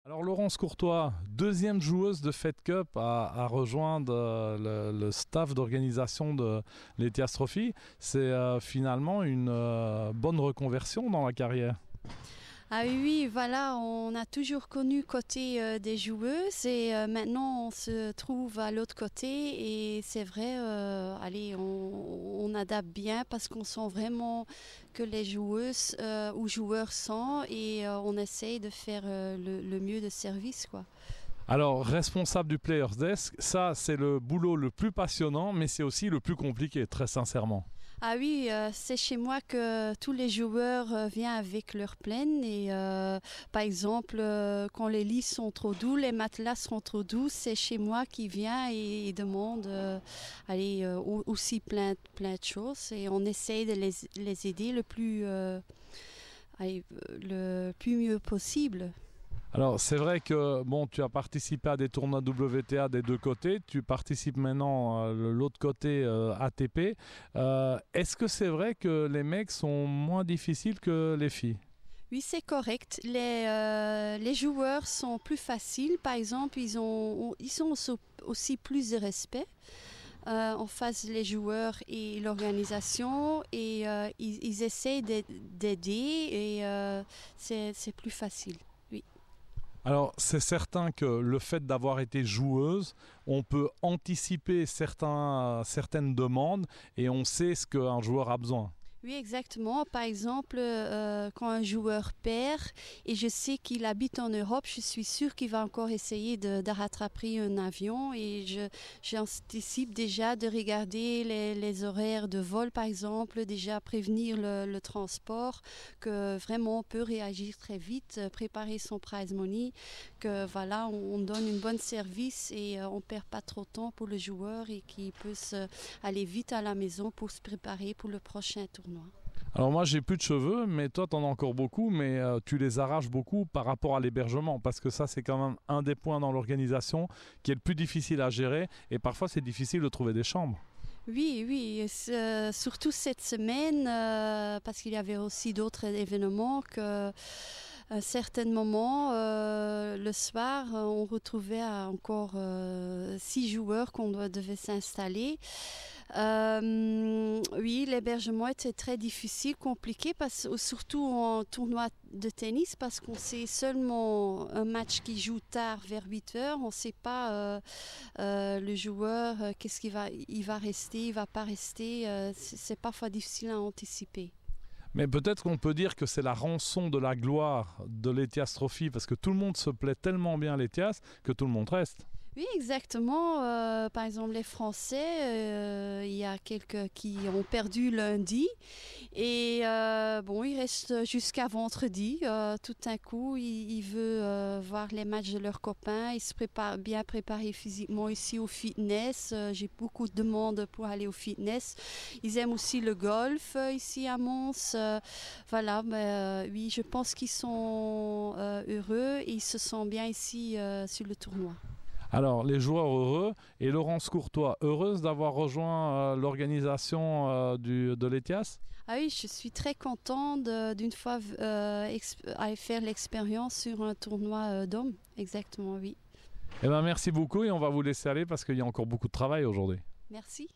Alors Laurence Courtois, deuxième joueuse de Fed Cup à rejoindre le staff d'organisation de l'Ethias Trophy, c'est finalement une bonne reconversion dans la carrière. Ah oui, voilà, on a toujours connu côté des joueuses et maintenant on se trouve à l'autre côté et c'est vrai, allez, on adapte bien parce qu'on sent vraiment que les joueuses ou joueurs sont et on essaye de faire le mieux de service, quoi. Alors responsable du Players Desk, ça c'est le boulot le plus passionnant mais c'est aussi le plus compliqué, très sincèrement. Ah oui, c'est chez moi que tous les joueurs viennent avec leur plaine et par exemple quand les lits sont trop doux, les matelas sont trop doux, c'est chez moi qui vient et demande allez, aussi plein de choses et on essaye de les aider le plus mieux possible. Alors c'est vrai que bon, tu as participé à des tournois WTA des deux côtés, tu participes maintenant de l'autre côté ATP. Est-ce que c'est vrai que les mecs sont moins difficiles que les filles? Oui, c'est correct. Les joueurs sont plus faciles. Par exemple, ils ont aussi plus de respect en face les joueurs et l'organisation et ils essayent d'aider et c'est plus facile. Oui. Alors c'est certain que le fait d'avoir été joueuse, on peut anticiper certaines demandes et on sait ce qu'un joueur a besoin. Oui, exactement. Par exemple, quand un joueur perd et je sais qu'il habite en Europe, je suis sûre qu'il va encore essayer de rattraper un avion et j'anticipe déjà de regarder les horaires de vol, par exemple, déjà prévenir le transport, que vraiment on peut réagir très vite, préparer son prize money, que voilà, on donne une bonne service et on ne perd pas trop de temps pour le joueur et qu'il peut aller vite à la maison pour se préparer pour le prochain tournoi. Alors moi j'ai plus de cheveux, mais toi t'en as encore beaucoup, mais tu les arraches beaucoup par rapport à l'hébergement, parce que ça c'est quand même un des points dans l'organisation qui est le plus difficile à gérer, et parfois c'est difficile de trouver des chambres. Oui, oui, surtout cette semaine, parce qu'il y avait aussi d'autres événements que à un certain moment, le soir, on retrouvait encore 6 joueurs qu'on devait s'installer. Oui, l'hébergement était très difficile, compliqué, surtout en tournoi de tennis, parce qu'on sait seulement un match qui joue tard vers 8 heures. On ne sait pas le joueur, il va rester, il ne va pas rester. C'est parfois difficile à anticiper. Mais peut-être qu'on peut dire que c'est la rançon de la gloire de l'Ethias Trophy, parce que tout le monde se plaît tellement bien à l'Ethias que tout le monde reste. Oui, exactement. Par exemple, les Français, il y a quelques qui ont perdu lundi et bon, ils restent jusqu'à vendredi. Tout d'un coup, ils veulent voir les matchs de leurs copains. Ils se préparent bien préparés physiquement ici au fitness. J'ai beaucoup de demandes pour aller au fitness. Ils aiment aussi le golf ici à Mons. Voilà, mais oui, je pense qu'ils sont heureux et ils se sentent bien ici sur le tournoi. Alors, les joueurs heureux, et Laurence Courtois, heureuse d'avoir rejoint l'organisation de l'Ethias? Ah oui, je suis très contente d'une fois aller faire l'expérience sur un tournoi d'hommes. Exactement, oui. Eh bien, merci beaucoup et on va vous laisser aller parce qu'il y a encore beaucoup de travail aujourd'hui. Merci.